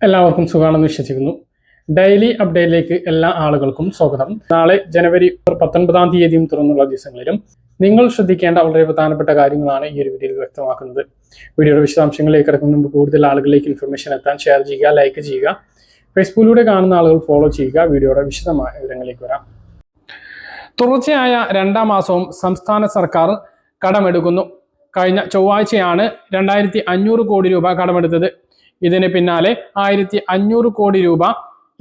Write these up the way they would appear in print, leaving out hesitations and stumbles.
എല്ലാവർക്കും സുഖമാണെന്ന് വിശ്വസിക്കുന്നു. ഡെയിലി അപ്ഡേറ്റിലേക്ക് എല്ലാ ആളുകൾക്കും സ്വാഗതം. നാളെ ജനുവരി 19 തീയതിയും തുറന്നുള്ള ദിവസങ്ങളിലും നിങ്ങൾ ശ്രദ്ധിക്കേണ്ട വളരെ പ്രധാനപ്പെട്ട കാര്യങ്ങളാണ് ഈ ഒരു വീഡിയോയിൽ വ്യക്തമാക്കുന്നത്. വീഡിയോയുടെ വിശദാംശങ്ങളിലേക്ക് കിടക്കുന്ന മുമ്പ് കൂടുതൽ ആളുകളിലേക്ക് ഇൻഫർമേഷൻ എത്താൻ ഷെയർ ചെയ്യുക, ലൈക്ക് ചെയ്യുക. ഫേസ്ബുക്കിലൂടെ കാണുന്ന ആളുകൾ ഫോളോ ചെയ്യുക. വീഡിയോയുടെ വിശദമായ വിവരങ്ങളിലേക്ക് വരാം. തുടർച്ചയായ രണ്ടാം മാസവും സംസ്ഥാന സർക്കാർ കടമെടുക്കുന്നു. കഴിഞ്ഞ ചൊവ്വാഴ്ചയാണ് 2500 കോടി രൂപ കടമെടുത്തത്. ഇതിന് പിന്നാലെ 1500 കോടി രൂപ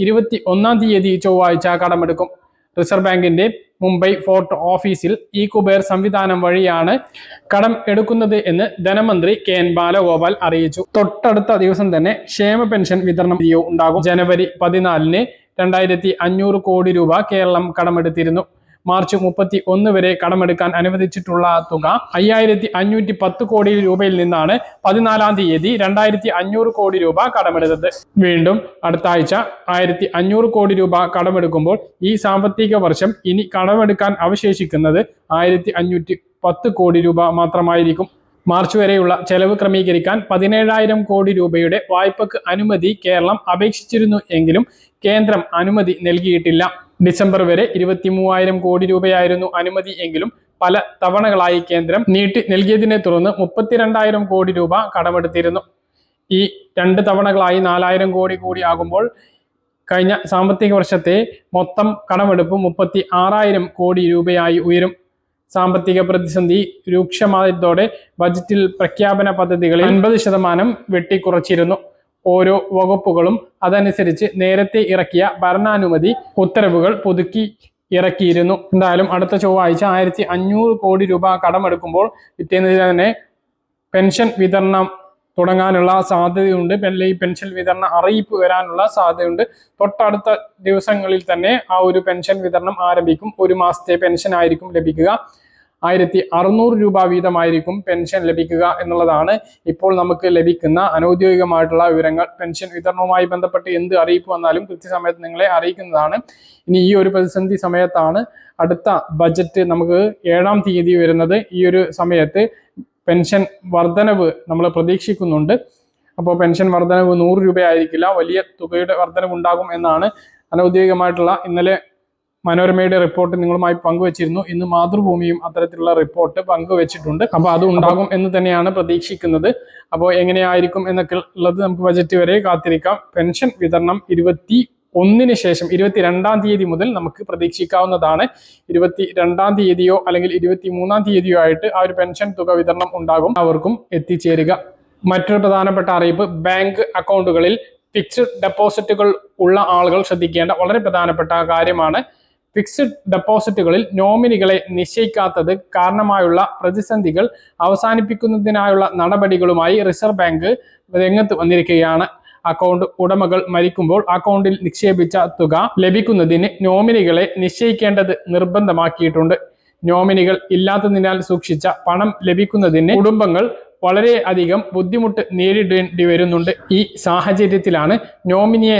21 തീയതി ചൊവ്വാഴ്ച കടമെടുക്കും. റിസർവ് ബാങ്കിന്റെ മുംബൈ ഫോർട്ട് ഓഫീസിൽ ഈ കുബേർ സംവിധാനം വഴിയാണ് കടം എടുക്കുന്നത് എന്ന് ധനമന്ത്രി കെ.എൻ. ബാലഗോപാൽ അറിയിച്ചു. തൊട്ടടുത്ത ദിവസം തന്നെ ക്ഷേമ പെൻഷൻ വിതരണം ഉണ്ടാകും. ജനുവരി 14-ന് 2500 കോടി രൂപ കേരളം കടമെടുത്തിരുന്നു. മാർച്ച് 31 വരെ കടമെടുക്കാൻ അനുവദിച്ചിട്ടുള്ള തുക 5510 കോടി രൂപയിൽ നിന്നാണ് 14 തീയതി 2500 കോടി രൂപ കടമെടുത്തത്. വീണ്ടും അടുത്ത ആഴ്ച 1500 കോടി രൂപ കടമെടുക്കുമ്പോൾ ഈ സാമ്പത്തിക വർഷം ഇനി കടമെടുക്കാൻ അവശേഷിക്കുന്നത് 1510 കോടി രൂപ മാത്രമായിരിക്കും. മാർച്ച് വരെയുള്ള ചെലവ് ക്രമീകരിക്കാൻ 17,000 കോടി രൂപയുടെ വായ്പക്ക് അനുമതി കേരളം അപേക്ഷിച്ചിരുന്നു എങ്കിലും കേന്ദ്രം അനുമതി നൽകിയിട്ടില്ല. ഡിസംബർ വരെ 23,000 കോടി രൂപയായിരുന്നു അനുമതി എങ്കിലും പല തവണകളായി കേന്ദ്രം നീട്ടി നൽകിയതിനെ തുടർന്ന് 32,000 കോടി രൂപ കടമെടുത്തിരുന്നു. ഈ 2 തവണകളായി 4,000 കോടി കൂടി ആകുമ്പോൾ കഴിഞ്ഞ സാമ്പത്തിക വർഷത്തെ മൊത്തം കടമെടുപ്പ് 36,000 കോടി രൂപയായി ഉയരും. സാമ്പത്തിക പ്രതിസന്ധി രൂക്ഷമായതോടെ ബജറ്റിൽ പ്രഖ്യാപന പദ്ധതികളിൽ 50% വെട്ടിക്കുറച്ചിരുന്നു. ഓരോ വകുപ്പുകളും അതനുസരിച്ച് നേരത്തെ ഇറക്കിയ ഭരണാനുമതി ഉത്തരവുകൾ പുതുക്കി ഇറക്കിയിരുന്നു. എന്തായാലും അടുത്ത ചൊവ്വാഴ്ച 1500 കോടി രൂപ കടമെടുക്കുമ്പോൾ പിറ്റേന്ന് തന്നെ പെൻഷൻ വിതരണം തുടങ്ങാനുള്ള സാധ്യതയുണ്ട്. ഈ പെൻഷൻ വിതരണ അറിയിപ്പ് വരാനുള്ള സാധ്യതയുണ്ട്. തൊട്ടടുത്ത ദിവസങ്ങളിൽ തന്നെ ആ ഒരു പെൻഷൻ വിതരണം ആരംഭിക്കും. 1 മാസത്തെ പെൻഷൻ ആയിരിക്കും ലഭിക്കുക. 1600 രൂപ വീതമായിരിക്കും പെൻഷൻ ലഭിക്കുക എന്നുള്ളതാണ് ഇപ്പോൾ നമുക്ക് ലഭിക്കുന്ന അനൗദ്യോഗികമായിട്ടുള്ള വിവരങ്ങൾ. പെൻഷൻ വിതരണവുമായി ബന്ധപ്പെട്ട് എന്ത് അറിയിപ്പ് വന്നാലും കൃത്യസമയത്ത് നിങ്ങളെ അറിയിക്കുന്നതാണ്. ഇനി ഈ ഒരു പ്രതിസന്ധി സമയത്താണ് അടുത്ത ബജറ്റ് നമുക്ക് 7-ാം തീയതി വരുന്നത്. ഈ ഒരു സമയത്ത് പെൻഷൻ വർധനവ് നമ്മൾ പ്രതീക്ഷിക്കുന്നുണ്ട്. അപ്പോൾ പെൻഷൻ വർധനവ് 100 രൂപയായിരിക്കില്ല, വലിയ തുകയുടെ വർധനവ് ഉണ്ടാകും എന്നാണ് അനൗദ്യോഗികമായിട്ടുള്ള ഇന്നലെ മനോരമയുടെ റിപ്പോർട്ട് നിങ്ങളുമായി പങ്കുവച്ചിരുന്നു. ഇന്ന് മാതൃഭൂമിയും അത്തരത്തിലുള്ള റിപ്പോർട്ട് പങ്കുവച്ചിട്ടുണ്ട്. അപ്പോൾ അത് ഉണ്ടാകും എന്ന് തന്നെയാണ് പ്രതീക്ഷിക്കുന്നത്. അപ്പോൾ എങ്ങനെയായിരിക്കും എന്നൊക്കെ ഉള്ളത് നമുക്ക് ബജറ്റ് വരെ കാത്തിരിക്കാം. പെൻഷൻ വിതരണം 21-ന് ശേഷം 22-ാം തീയതി മുതൽ നമുക്ക് പ്രതീക്ഷിക്കാവുന്നതാണ്. 22-ാം തീയതിയോ അല്ലെങ്കിൽ 23-ാം തീയതിയോ ആയിട്ട് ആ ഒരു പെൻഷൻ തുക വിതരണം ഉണ്ടാകും, അവർക്കും എത്തിച്ചേരുക. മറ്റൊരു പ്രധാനപ്പെട്ട അറിയിപ്പ്, ബാങ്ക് അക്കൗണ്ടുകളിൽ ഫിക്സ്ഡ് ഡെപ്പോസിറ്റുകൾ ഉള്ള ആളുകൾ ശ്രദ്ധിക്കേണ്ട വളരെ പ്രധാനപ്പെട്ട കാര്യമാണ്. ഫിക്സ്ഡ് ഡെപ്പോസിറ്റുകളിൽ നോമിനികളെ നിശ്ചയിക്കാത്തത് കാരണമായുള്ള പ്രതിസന്ധികൾ അവസാനിപ്പിക്കുന്നതിനായുള്ള നടപടികളുമായി റിസർവ് ബാങ്ക് രംഗത്ത് വന്നിരിക്കുകയാണ്. അക്കൗണ്ട് ഉടമകൾ മരിക്കുമ്പോൾ അക്കൗണ്ടിൽ നിക്ഷേപിച്ച തുക ലഭിക്കുന്നതിന് നോമിനികളെ നിശ്ചയിക്കേണ്ടത് നിർബന്ധമാക്കിയിട്ടുണ്ട്. നോമിനികൾ ഇല്ലാത്തതിനാൽ സൂക്ഷിച്ച പണം ലഭിക്കുന്നതിന് കുടുംബങ്ങൾ വളരെയധികം ബുദ്ധിമുട്ട് നേരിടേണ്ടി വരുന്നുണ്ട്. ഈ സാഹചര്യത്തിലാണ് നോമിനിയെ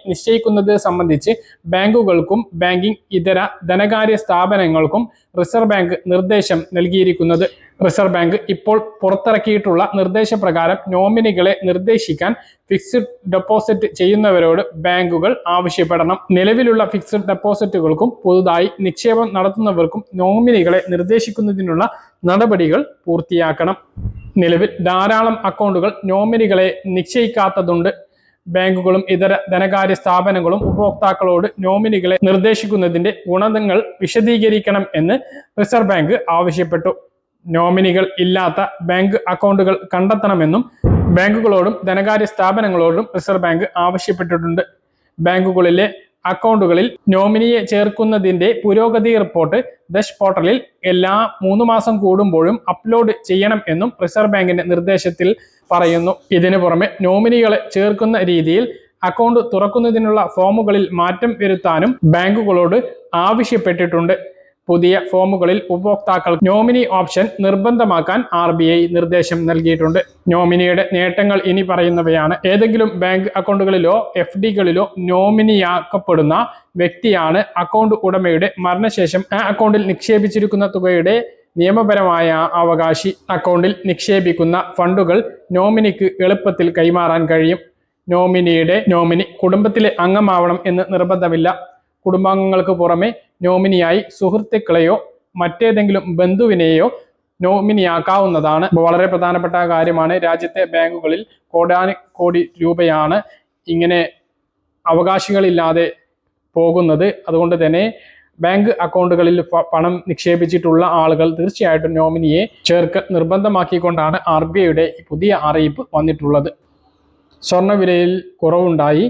നിശ്ചയിക്കുന്നത് സംബന്ധിച്ച് ബാങ്കുകൾക്കും ബാങ്കിംഗ് ഇതര ധനകാര്യ സ്ഥാപനങ്ങൾക്കും റിസർവ് ബാങ്ക് നിർദ്ദേശം നൽകിയിരിക്കുന്നത്. റിസർവ് ബാങ്ക് ഇപ്പോൾ പുറത്തിറക്കിയിട്ടുള്ള നിർദ്ദേശപ്രകാരം നോമിനികളെ നിർദ്ദേശിക്കാൻ ഫിക്സ്ഡ് ഡെപ്പോസിറ്റ് ചെയ്യുന്നവരോട് ബാങ്കുകൾ ആവശ്യപ്പെടണം. നിലവിലുള്ള ഫിക്സ്ഡ് ഡെപ്പോസിറ്റുകൾക്കും പുതുതായി നിക്ഷേപം നടത്തുന്നവർക്കും നോമിനികളെ നിർദ്ദേശിക്കുന്നതിനുള്ള നടപടികൾ പൂർത്തിയാക്കണം. നിലവിൽ ധാരാളം അക്കൗണ്ടുകൾ നോമിനികളെ നിശ്ചയിക്കാത്തതുണ്ട്. ബാങ്കുകളും ഇതര ധനകാര്യ സ്ഥാപനങ്ങളും ഉപഭോക്താക്കളോട് നോമിനികളെ നിർദ്ദേശിക്കുന്നതിന്റെ ഗുണങ്ങൾ വിശദീകരിക്കണം എന്ന് റിസർവ് ബാങ്ക് ആവശ്യപ്പെട്ടു. നോമിനികൾ ഇല്ലാത്ത ബാങ്ക് അക്കൗണ്ടുകൾ കണ്ടെത്തണമെന്നും ബാങ്കുകളോടും ധനകാര്യ സ്ഥാപനങ്ങളോടും റിസർവ് ബാങ്ക് ആവശ്യപ്പെട്ടിട്ടുണ്ട്. ബാങ്കുകളിലെ അക്കൗണ്ടുകളിൽ നോമിനിയെ ചേർക്കുന്നതിന്റെ പുരോഗതി റിപ്പോർട്ട് ദശ് പോർട്ടലിൽ എല്ലാ 3 മാസം കൂടുമ്പോഴും അപ്ലോഡ് ചെയ്യണം എന്നും റിസർവ് ബാങ്കിന്റെ നിർദ്ദേശത്തിൽ പറയുന്നു. ഇതിനു പുറമെ നോമിനികളെ ചേർക്കുന്ന രീതിയിൽ അക്കൗണ്ട് തുറക്കുന്നതിനുള്ള ഫോമുകളിൽ മാറ്റം വരുത്താനും ബാങ്കുകളോട് ആവശ്യപ്പെട്ടിട്ടുണ്ട്. പുതിയ ഫോമുകളിൽ ഉപഭോക്താക്കൾ നോമിനി ഓപ്ഷൻ നിർബന്ധമാക്കാൻ RBI നിർദ്ദേശം നൽകിയിട്ടുണ്ട്. നോമിനിയുടെ നേട്ടങ്ങൾ ഇനി പറയുന്നവയാണ്. ഏതെങ്കിലും ബാങ്ക് അക്കൗണ്ടുകളിലോ FDകളിലോ നോമിനിയാക്കപ്പെടുന്ന വ്യക്തിയാണ് അക്കൗണ്ട് ഉടമയുടെ മരണശേഷം ആ അക്കൗണ്ടിൽ നിക്ഷേപിച്ചിരിക്കുന്ന തുകയുടെ നിയമപരമായ അവകാശി അക്കൗണ്ടിൽ നിക്ഷേപിക്കുന്ന ഫണ്ടുകൾ നോമിനിക്ക് എളുപ്പത്തിൽ കൈമാറാൻ കഴിയും. നോമിനി കുടുംബത്തിലെ അംഗമാവണം എന്ന് നിർബന്ധമില്ല. കുടുംബാംഗങ്ങൾക്ക് പുറമെ നോമിനിയായി സുഹൃത്തുക്കളെയോ മറ്റേതെങ്കിലും ബന്ധുവിനെയോ നോമിനിയാക്കാവുന്നതാണ്. വളരെ പ്രധാനപ്പെട്ട കാര്യമാണ്. രാജ്യത്തെ ബാങ്കുകളിൽ കോടാനുകോടി രൂപയാണ് ഇങ്ങനെ അവകാശികളില്ലാതെ പോകുന്നത്. അതുകൊണ്ട് തന്നെ ബാങ്ക് അക്കൗണ്ടുകളിൽ പണം നിക്ഷേപിച്ചിട്ടുള്ള ആളുകൾ തീർച്ചയായിട്ടും നോമിനിയെ ചേർക്കൽ നിർബന്ധമാക്കിക്കൊണ്ടാണ് RBIയുടെ പുതിയ അറിയിപ്പ് വന്നിട്ടുള്ളത്. സ്വർണ്ണവിലയിൽ കുറവുണ്ടായി.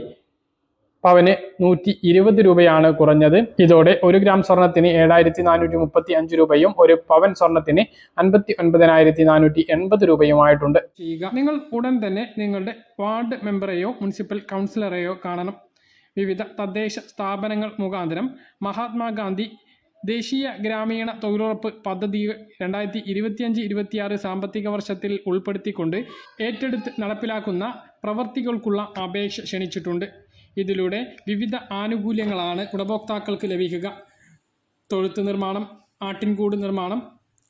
പവന് 120 രൂപയാണ് കുറഞ്ഞത്. ഇതോടെ 1 ഗ്രാം സ്വർണത്തിന് 7435 രൂപയും 1 പവൻ സ്വർണത്തിന് 59,480 രൂപയുമായിട്ടുണ്ട്. നിങ്ങൾ ഉടൻ തന്നെ നിങ്ങളുടെ വാർഡ് മെമ്പറെയോ മുനിസിപ്പൽ കൗൺസിലറെയോ കാണണം. വിവിധ തദ്ദേശ സ്ഥാപനങ്ങൾ മുഖാന്തരം മഹാത്മാഗാന്ധി ദേശീയ ഗ്രാമീണ തൊഴിലുറപ്പ് പദ്ധതി 2025-26 സാമ്പത്തിക വർഷത്തിൽ ഉൾപ്പെടുത്തിക്കൊണ്ട് ഏറ്റെടുത്ത് നടപ്പിലാക്കുന്ന പ്രവർത്തികൾക്കുള്ള അപേക്ഷ ക്ഷണിച്ചിട്ടുണ്ട്. ഇതിലൂടെ വിവിധ ആനുകൂല്യങ്ങളാണ് ഗുണഭോക്താക്കൾക്ക് ലഭിക്കുക. തൊഴുത്ത് നിർമ്മാണം, ആട്ടിൻകൂട് നിർമ്മാണം,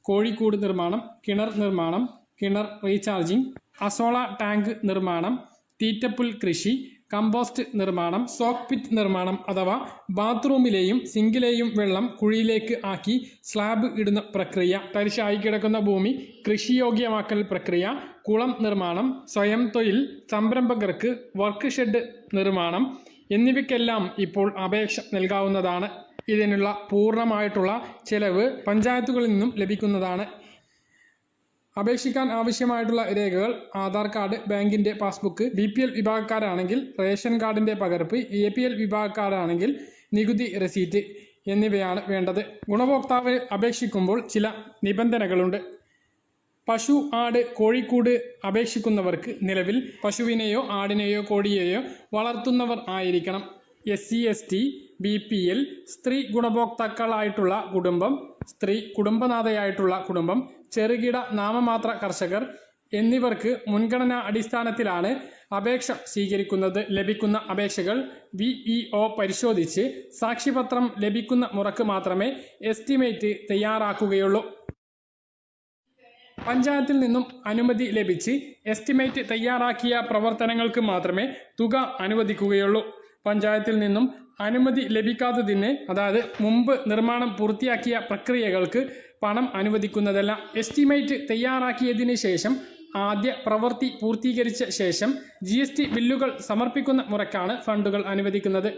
കോഴിക്കൂട് നിർമ്മാണം, കിണർ നിർമ്മാണം, കിണർ റീചാർജിംഗ്, അസോള ടാങ്ക് നിർമ്മാണം, തീറ്റപ്പുൽ കൃഷി, കമ്പോസ്റ്റ് നിർമ്മാണം, സോക്ക് പിറ്റ് നിർമ്മാണം അഥവാ ബാത്റൂമിലെയും സിങ്കിലെയും വെള്ളം കുഴിയിലേക്ക് ആക്കി സ്ലാബ് ഇടുന്ന പ്രക്രിയ, തരിശായി കിടക്കുന്ന ഭൂമി കൃഷിയോഗ്യമാക്കൽ പ്രക്രിയ, കുളം നിർമ്മാണം, സ്വയം തൊഴിൽ സംരംഭകർക്ക് വർക്ക് ഷെഡ് നിർമ്മാണം എന്നിവയ്ക്കെല്ലാം ഇപ്പോൾ അപേക്ഷ നൽകാവുന്നതാണ്. ഇതിനുള്ള പൂർണ്ണമായിട്ടുള്ള ചെലവ് പഞ്ചായത്തുകളിൽ നിന്നും ലഭിക്കുന്നതാണ്. അപേക്ഷിക്കാൻ ആവശ്യമായിട്ടുള്ള രേഖകൾ ആധാർ കാർഡ്, ബാങ്കിൻ്റെ പാസ്ബുക്ക്, BPL വിഭാഗക്കാരാണെങ്കിൽ റേഷൻ കാർഡിൻ്റെ പകർപ്പ്, APL വിഭാഗക്കാരാണെങ്കിൽ നികുതി രസീറ്റ് എന്നിവയാണ് വേണ്ടത്. ഗുണഭോക്താവ് അപേക്ഷിക്കുമ്പോൾ ചില നിബന്ധനകളുണ്ട്. പശു, ആട്, കോഴിക്കൂട് അപേക്ഷിക്കുന്നവർക്ക് നിലവിൽ പശുവിനെയോ ആടിനെയോ കോഴിയെയോ വളർത്തുന്നവർ ആയിരിക്കണം. SC ST BPL, സ്ത്രീ ഗുണഭോക്താക്കളായിട്ടുള്ള കുടുംബം, സ്ത്രീ കുടുംബനാഥയായിട്ടുള്ള കുടുംബം, ചെറുകിട നാമമാത്ര കർഷകർ എന്നിവർക്ക് മുൻഗണനാ അടിസ്ഥാനത്തിലാണ് അപേക്ഷ സ്വീകരിക്കുന്നത്. ലഭിക്കുന്ന അപേക്ഷകൾ VEO പരിശോധിച്ച് സാക്ഷ്യപത്രം ലഭിക്കുന്ന മുറക്ക് മാത്രമേ എസ്റ്റിമേറ്റ് തയ്യാറാക്കുകയുള്ളൂ. പഞ്ചായത്തിൽ നിന്നും അനുമതി ലഭിച്ച് എസ്റ്റിമേറ്റ് തയ്യാറാക്കിയ പ്രവർത്തനങ്ങൾക്ക് മാത്രമേ തുക അനുവദിക്കുകയുള്ളൂ. പഞ്ചായത്തിൽ നിന്നും അനുമതി ലഭിക്കാത്തതിന്, അതായത് മുമ്പ് നിർമ്മാണം പൂർത്തിയാക്കിയ പ്രക്രിയകൾക്ക് പണം അനുവദിക്കുന്നതല്ല. എസ്റ്റിമേറ്റ് തയ്യാറാക്കിയതിന് ശേഷം ആദ്യ പ്രവൃത്തി പൂർത്തീകരിച്ച ശേഷം GST ബില്ലുകൾ സമർപ്പിക്കുന്ന മുറയ്ക്കാണ് ഫണ്ടുകൾ അനുവദിക്കുന്നത്.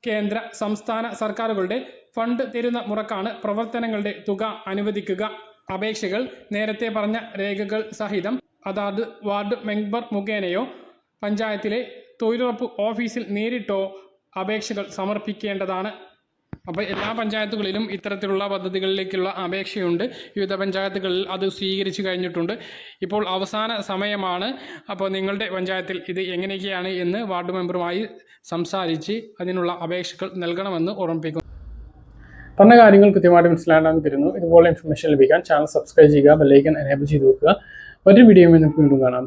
കേന്ദ്ര സംസ്ഥാന സർക്കാരുകളുടെ ഫണ്ട് തരുന്ന മുറക്കാണ് പ്രവർത്തനങ്ങളുടെ തുക അനുവദിക്കുക. അപേക്ഷകൾ നേരത്തെ പറഞ്ഞ രേഖകൾ സഹിതം അതാത് വാർഡ് മെമ്പർ മുഖേനയോ പഞ്ചായത്തിലെ തൊഴിലുറപ്പ് ഓഫീസിൽ നേരിട്ടോ അപേക്ഷകൾ സമർപ്പിക്കേണ്ടതാണ്. അപ്പോൾ എല്ലാ പഞ്ചായത്തുകളിലും ഇത്തരത്തിലുള്ള പദ്ധതികളിലേക്കുള്ള അപേക്ഷയുണ്ട്. വിവിധ പഞ്ചായത്തുകളിൽ അത് സ്വീകരിച്ചു കഴിഞ്ഞിട്ടുണ്ട്. ഇപ്പോൾ അവസാന സമയമാണ്. അപ്പോൾ നിങ്ങളുടെ പഞ്ചായത്തിൽ ഇത് എങ്ങനെയൊക്കെയാണ് എന്ന് വാർഡ് മെമ്പറുമായി സംസാരിച്ച് അതിനുള്ള അപേക്ഷകൾ നൽകണമെന്ന് ഓർമ്മിപ്പിക്കുന്നു. പറഞ്ഞ കാര്യങ്ങൾ കൃത്യമായിട്ട് മനസ്സിലാകാൻ തരുന്നു. ഇതുപോലെ ഇൻഫർമേഷൻ ലഭിക്കാൻ ചാനൽ സബ്സ്ക്രൈബ് ചെയ്യുക, ബെല്ലൈക്കൺ എനേബിൾ ചെയ്ത് വെക്കുക. ഒരു വീഡിയോ നമുക്ക് വീണ്ടും കാണാം.